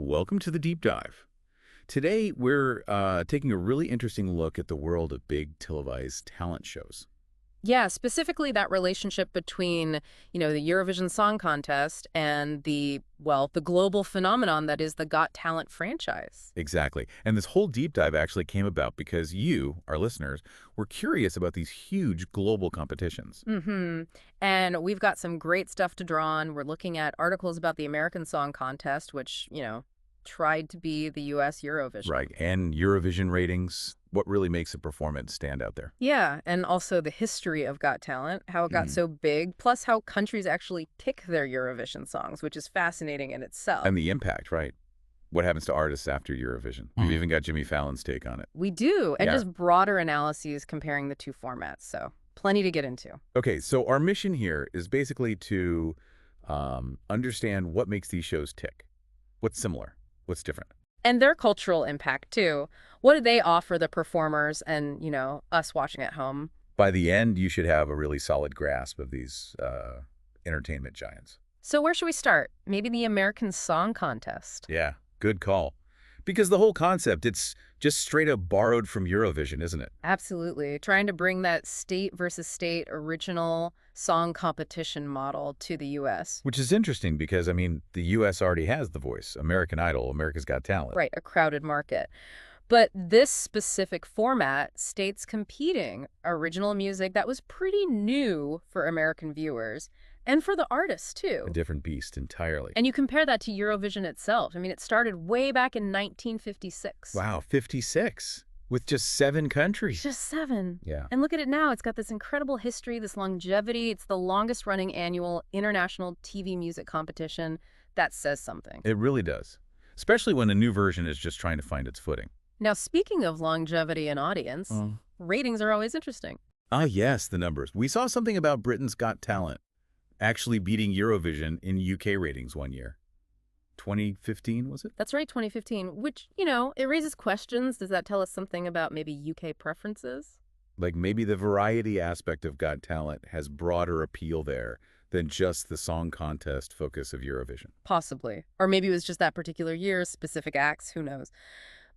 Welcome to the Deep Dive. Today, we're taking a really interesting look at the world of big televised talent shows. Yeah, specifically that relationship between, the Eurovision Song Contest and the global phenomenon that is the Got Talent franchise. Exactly. And this whole deep dive actually came about because you, our listeners, were curious about these huge global competitions. Mm-hmm. And we've got some great stuff to draw on. We're looking at articles about the American Song Contest, which, tried to be the U.S. Eurovision. Right. And Eurovision ratings, what really makes a performance stand out there? Yeah, and also the history of Got Talent, how it got so big, plus how countries actually pick their Eurovision songs, which is fascinating in itself. And the impact, right? What happens to artists after Eurovision? We've even got Jimmy Fallon's take on it. We do, and Yeah. just broader analyses comparing the two formats, so plenty to get into. Okay, so our mission here is basically to understand what makes these shows tick. What's similar? What's different? And their cultural impact, too. What do they offer the performers and, us watching at home? By the end, you should have a really solid grasp of these entertainment giants. So where should we start? Maybe the American Song Contest. Yeah, good call. Because the whole concept, it's just straight up borrowed from Eurovision, isn't it? Absolutely. Trying to bring that state versus state original song competition model to the U.S. Which is interesting because, the U.S. already has The Voice, American Idol, America's Got Talent. Right, a crowded market. But this specific format, states competing, original music that was pretty new for American viewers and for the artists, too. A different beast entirely. And you compare that to Eurovision itself. It started way back in 1956. Wow, 56 with just 7 countries. Just 7. Yeah. And look at it now. It's got this incredible history, this longevity. It's the longest running annual international TV music competition. That says something. It really does. Especially when a new version is just trying to find its footing. Now, speaking of longevity and audience, ratings are always interesting. Ah, yes, the numbers. We saw something about Britain's Got Talent actually beating Eurovision in UK ratings one year. 2015, was it? That's right, 2015, which, it raises questions. Does that tell us something about maybe UK preferences? Like maybe the variety aspect of Got Talent has broader appeal there than just the song contest focus of Eurovision. Possibly. Or maybe it was just that particular year's specific acts, who knows.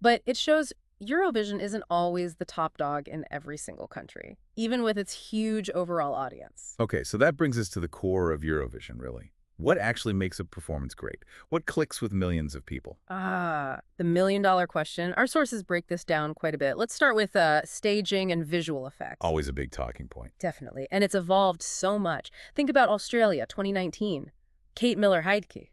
But it shows Eurovision isn't always the top dog in every single country, even with its huge overall audience. Okay, so that brings us to the core of Eurovision, really. What actually makes a performance great? What clicks with millions of people? The million-dollar question. Our sources break this down quite a bit. Let's start with staging and visual effects. Always a big talking point. Definitely. And it's evolved so much. Think about Australia, 2019. Kate Miller-Heidke.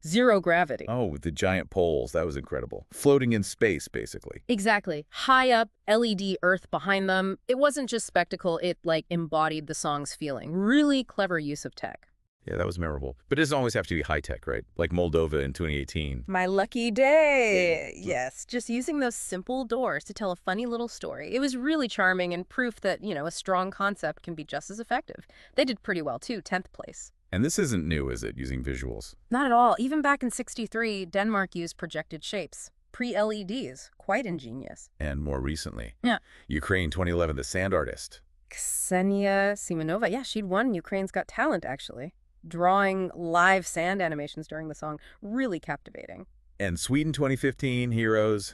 Zero gravity. Oh, with the giant poles. That was incredible. Floating in space, basically. Exactly. High up, LED earth behind them. It wasn't just spectacle. It, embodied the song's feeling. Really clever use of tech. Yeah, that was memorable. But it doesn't always have to be high-tech, right? Like Moldova in 2018. My lucky day. Yes, just using those simple doors to tell a funny little story. It was really charming and proof that, a strong concept can be just as effective. They did pretty well, too, 10th place. And this isn't new, is it, using visuals? Not at all. Even back in '63, Denmark used projected shapes. Pre-LEDs. Quite ingenious. And more recently. Yeah. Ukraine 2011, The Sand Artist. Ksenia Simonova. Yeah, she'd won Ukraine's Got Talent, actually. Drawing live sand animations during the song. Really captivating. And Sweden 2015, Heroes,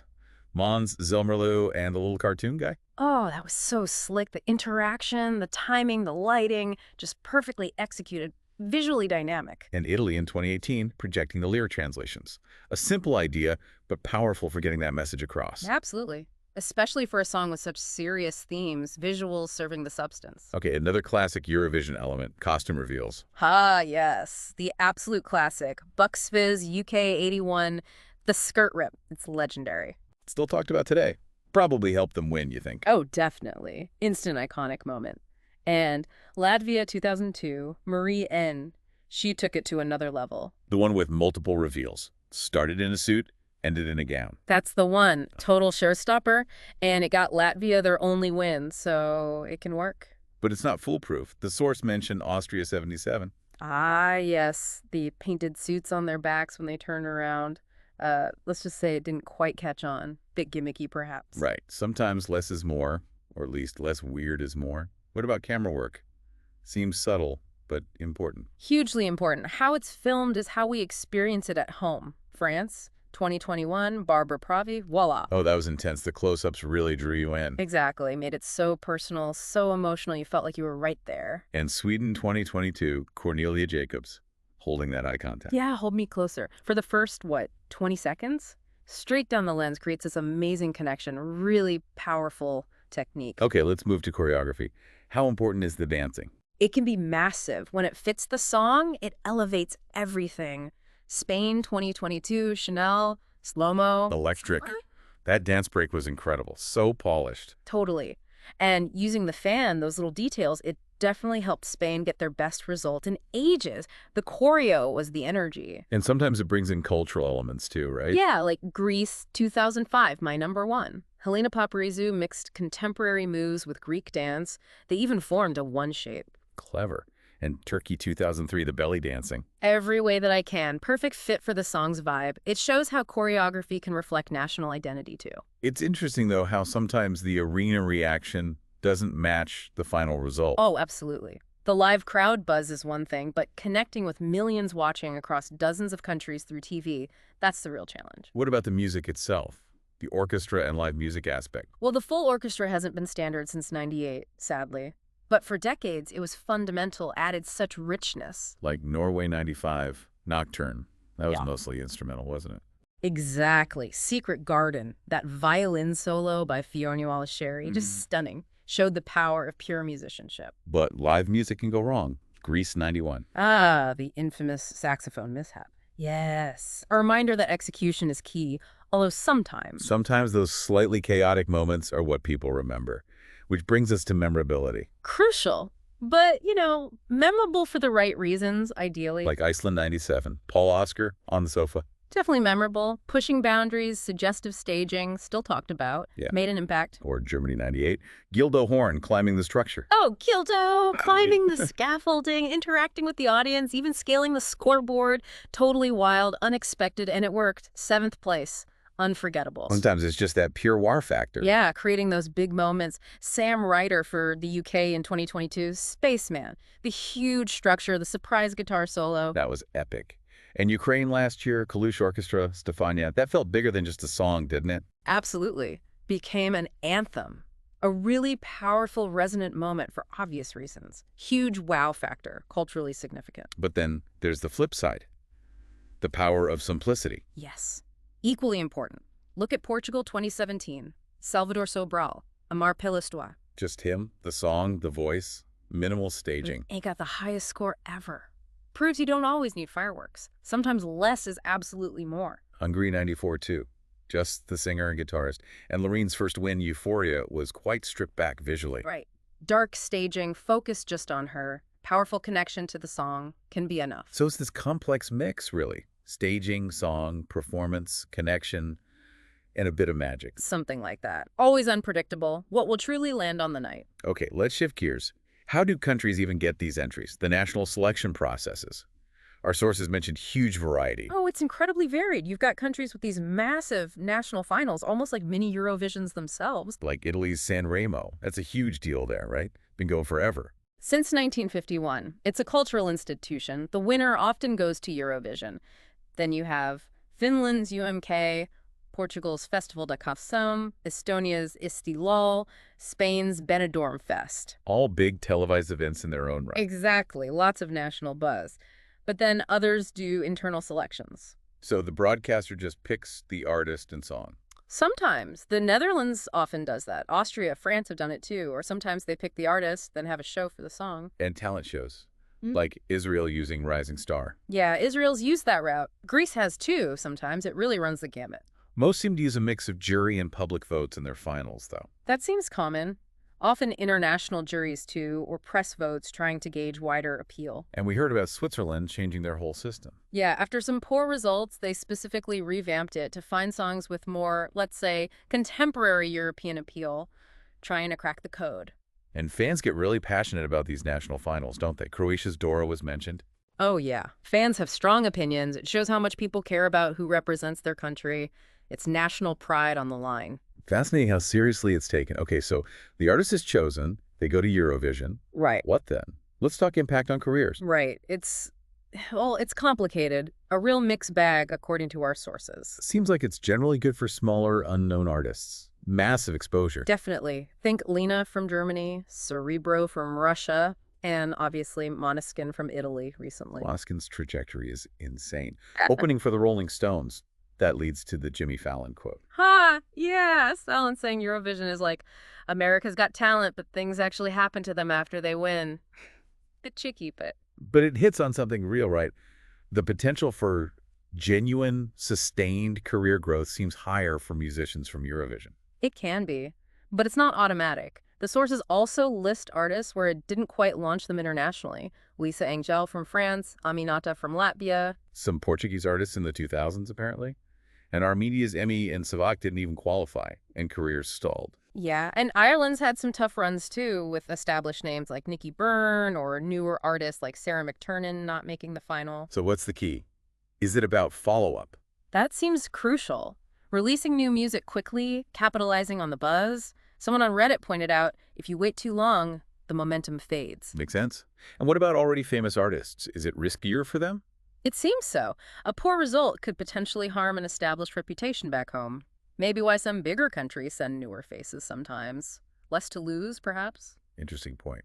Måns Zelmerlöw, and the little cartoon guy. Oh, that was so slick. The interaction, the timing, the lighting, just perfectly executed. Visually dynamic. And Italy in 2018, projecting the lyric translations. A simple idea, but powerful for getting that message across. Absolutely. Especially for a song with such serious themes, visuals serving the substance. Okay, another classic Eurovision element, costume reveals. Ah, yes. The absolute classic. Bucks Fizz, UK 81, the skirt rip. It's legendary. Still talked about today. Probably helped them win, you think? Oh, definitely. Instant iconic moment. And Latvia 2002, Marie N., she took it to another level. The one with multiple reveals. Started in a suit, ended in a gown. That's the one. Total showstopper. And it got Latvia their only win, so it can work. But it's not foolproof. The source mentioned Austria 77. Ah, yes. The painted suits on their backs when they turn around. Let's just say it didn't quite catch on. Bit gimmicky, perhaps. Right. Sometimes less is more, or at least less weird is more. What about camera work? Seems subtle, but important. Hugely important. How it's filmed is how we experience it at home. France, 2021, Barbara Pravi, voila. Oh, that was intense. The close-ups really drew you in. Exactly. Made it so personal, so emotional, you felt like you were right there. And Sweden 2022, Cornelia Jacobs, holding that eye contact. Yeah, hold me closer. For the first, 20 seconds? Straight down the lens creates this amazing connection, really powerful technique. Okay, let's move to choreography. How important is the dancing? It can be massive. When it fits the song, it elevates everything. Spain 2022, Chanel, slow-mo. Electric. That dance break was incredible. So polished. Totally. And using the fan, those little details, it definitely helped Spain get their best result in ages. The choreo was the energy. And sometimes it brings in cultural elements too, right? Yeah, like Greece 2005, my number one. Helena Paparizou mixed contemporary moves with Greek dance. They even formed a one shape. Clever. And Turkey 2003, the belly dancing. Every way that I can. Perfect fit for the song's vibe. It shows how choreography can reflect national identity, too. It's interesting, though, how sometimes the arena reaction doesn't match the final result. Oh, absolutely. The live crowd buzz is one thing, but connecting with millions watching across dozens of countries through TV, that's the real challenge. What about the music itself? The orchestra and live music aspect? Well, the full orchestra hasn't been standard since '98, sadly. But for decades, it was fundamental, added such richness. Like Norway 95, Nocturne. That was Yeah. mostly instrumental, wasn't it? Exactly. Secret Garden, that violin solo by Fiona Wallace-Sherry, just stunning. Showed the power of pure musicianship. But live music can go wrong. Greece 91. Ah, the infamous saxophone mishap. Yes. A reminder that execution is key, although sometimes. Sometimes those slightly chaotic moments are what people remember, which brings us to memorability. Crucial. But, memorable for the right reasons, ideally. Like Iceland 97, Paul Oscar on the sofa. Definitely memorable. Pushing boundaries, suggestive staging, still talked about. Yeah. Made an impact. Or Germany 98, Gildo Horn climbing the structure. Oh, Gildo, climbing the scaffolding, interacting with the audience, even scaling the scoreboard. Totally wild, unexpected, and it worked. 7th place. Unforgettable. Sometimes it's just that pure wow factor. Yeah, creating those big moments. Sam Ryder for the UK in 2022, Spaceman. The huge structure, the surprise guitar solo. That was epic. And Ukraine last year, Kalush Orchestra, Stefania, that felt bigger than just a song, didn't it? Absolutely. Became an anthem. A really powerful, resonant moment for obvious reasons. Huge wow factor, culturally significant. But then there's the flip side. The power of simplicity. Yes. Equally important. Look at Portugal 2017. Salvador Sobral, Amar pela História. Just him, the song, the voice, minimal staging. And got the highest score ever. Proves you don't always need fireworks. Sometimes less is absolutely more. Hungary 94 too. Just the singer and guitarist. And Lorene's first win, Euphoria, was quite stripped back visually. Right. Dark staging, focus just on her. Powerful connection to the song can be enough. So it's this complex mix, really. Staging, song, performance, connection, and a bit of magic. Something like that. Always unpredictable. What will truly land on the night? Okay, let's shift gears. How do countries even get these entries, the national selection processes? Our sources mentioned huge variety. Oh, it's incredibly varied. You've got countries with these massive national finals, almost like mini Eurovisions themselves. Like Italy's San Remo. That's a huge deal there, right? Been going forever. Since 1951, it's a cultural institution. The winner often goes to Eurovision. Then you have Finland's UMK, Portugal's Festival da Canção, Estonia's Istilol, Spain's Benidorm Fest. All big televised events in their own right. Exactly. Lots of national buzz. But then others do internal selections. So the broadcaster just picks the artist and song. Sometimes. The Netherlands often does that. Austria, France have done it too. Or sometimes they pick the artist, then have a show for the song. And talent shows. Like Israel using Rising Star. Yeah, Israel's used that route. Greece has too sometimes. It really runs the gamut. Most seem to use a mix of jury and public votes in their finals, though. That seems common. Often international juries too, or press votes trying to gauge wider appeal. And we heard about Switzerland changing their whole system. Yeah, after some poor results, they specifically revamped it to find songs with more, let's say, contemporary European appeal, trying to crack the code. And fans get really passionate about these national finals, don't they? Croatia's Dora was mentioned. Oh yeah, fans have strong opinions. It shows how much people care about who represents their country. It's national pride on the line. Fascinating how seriously it's taken. Okay, so the artist is chosen. They go to Eurovision. Right. What then? Let's talk impact on careers. Right. It's Well, it's complicated. A real mixed bag, according to our sources. Seems like it's generally good for smaller, unknown artists. Massive exposure. Definitely. Think Lena from Germany, Cerebro from Russia, and obviously Måneskin from Italy recently. Loskin's trajectory is insane. Opening for the Rolling Stones. That leads to the Jimmy Fallon quote. Ha! Yeah, Fallon saying Eurovision is like America's Got Talent, but things actually happen to them after they win. Bit cheeky, but But it hits on something real, right? The potential for genuine, sustained career growth seems higher for musicians from Eurovision. it can be. But it's not automatic. The sources also list artists where it didn't quite launch them internationally. Lisa Angel from France, Aminata from Latvia. Some Portuguese artists in the 2000s, apparently. And Armenia's Emi and Savak didn't even qualify, and careers stalled. Yeah, and Ireland's had some tough runs too, with established names like Nicky Byrne or newer artists like Sarah McTurnan not making the final. So what's the key? Is it about follow-up? That seems crucial. Releasing new music quickly, capitalizing on the buzz. Someone on Reddit pointed out, if you wait too long, the momentum fades. Make sense? And what about already famous artists? Is it riskier for them? It seems so. A poor result could potentially harm an established reputation back home. Maybe why some bigger countries send newer faces sometimes. Less to lose, perhaps? Interesting point.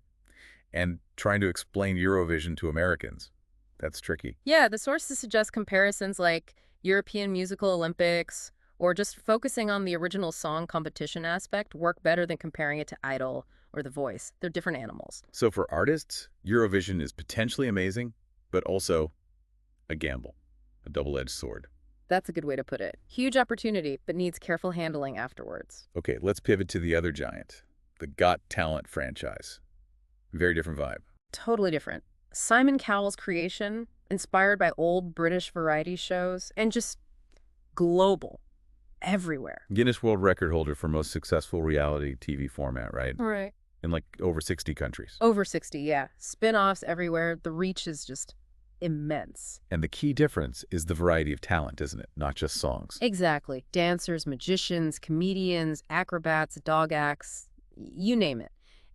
And trying to explain Eurovision to Americans. That's tricky. Yeah, the sources suggest comparisons like European Musical Olympics or just focusing on the original song competition aspect work better than comparing it to Idol or The Voice. They're different animals. So for artists, Eurovision is potentially amazing, but also a gamble, a double-edged sword. That's a good way to put it. Huge opportunity, but needs careful handling afterwards. Okay, let's pivot to the other giant, the Got Talent franchise. Very different vibe. Totally different. Simon Cowell's creation, inspired by old British variety shows, and just global, everywhere. Guinness World Record holder for most successful reality TV format, right? Right. In like over 60 countries. Over 60, yeah. Spin-offs everywhere. The reach is just immense. And the key difference is the variety of talent, isn't it? Not just songs. Exactly. Dancers, magicians, comedians, acrobats, dog acts, you name it.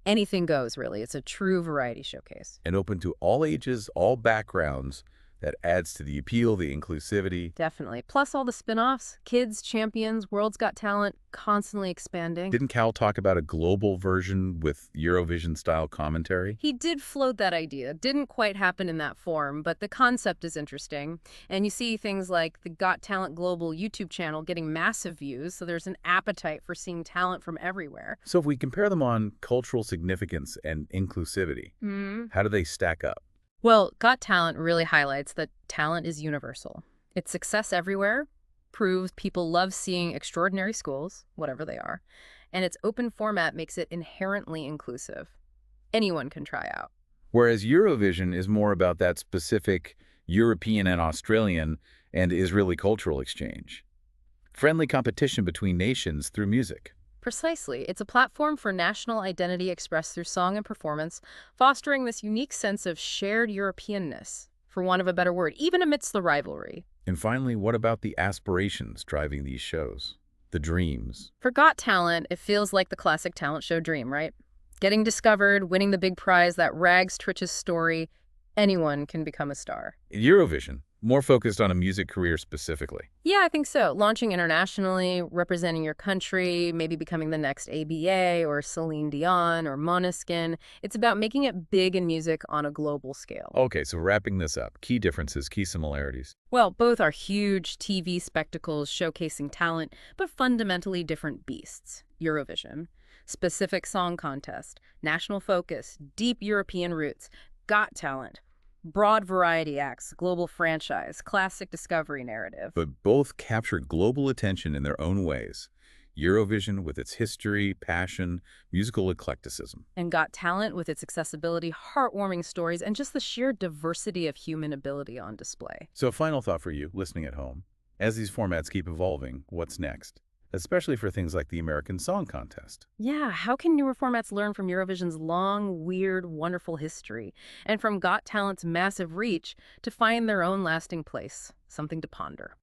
Anything goes, really. It's a true variety showcase. And open to all ages, all backgrounds. That adds to the appeal, the inclusivity. Definitely. Plus all the spin-offs, kids, champions, World's Got Talent, constantly expanding. Didn't Cal talk about a global version with Eurovision-style commentary? He did float that idea. Didn't quite happen in that form, but the concept is interesting. And you see things like the Got Talent Global YouTube channel getting massive views, so there's an appetite for seeing talent from everywhere. So if we compare them on cultural significance and inclusivity, how do they stack up? Well, Got Talent really highlights that talent is universal. Its success everywhere proves people love seeing extraordinary schools, whatever they are, and its open format makes it inherently inclusive. Anyone can try out. Whereas Eurovision is more about that specific European and Australian and Israeli cultural exchange. Friendly competition between nations through music. Precisely. It's a platform for national identity expressed through song and performance, fostering this unique sense of shared Europeanness, for want of a better word, even amidst the rivalry. And finally, what about the aspirations driving these shows? The dreams? For Got Talent, it feels like the classic talent show dream, right? Getting discovered, winning the big prize, that rags to riches story, anyone can become a star. In Eurovision, more focused on a music career specifically. Yeah, I think so. Launching internationally, representing your country, maybe becoming the next ABA or Celine Dion or Måneskin. It's about making it big in music on a global scale. Okay, so wrapping this up, key differences, key similarities. Well, both are huge TV spectacles showcasing talent, but fundamentally different beasts. Eurovision, specific song contest, national focus, deep European roots. Got Talent, broad variety acts, global franchise, classic discovery narrative. But both capture global attention in their own ways. Eurovision with its history, passion, musical eclecticism. And Got Talent with its accessibility, heartwarming stories, and just the sheer diversity of human ability on display. So a final thought for you, listening at home. As these formats keep evolving, what's next? Especially for things like the American Song Contest. Yeah, how can newer formats learn from Eurovision's long, weird, wonderful history, and from Got Talent's massive reach to find their own lasting place? Something to ponder.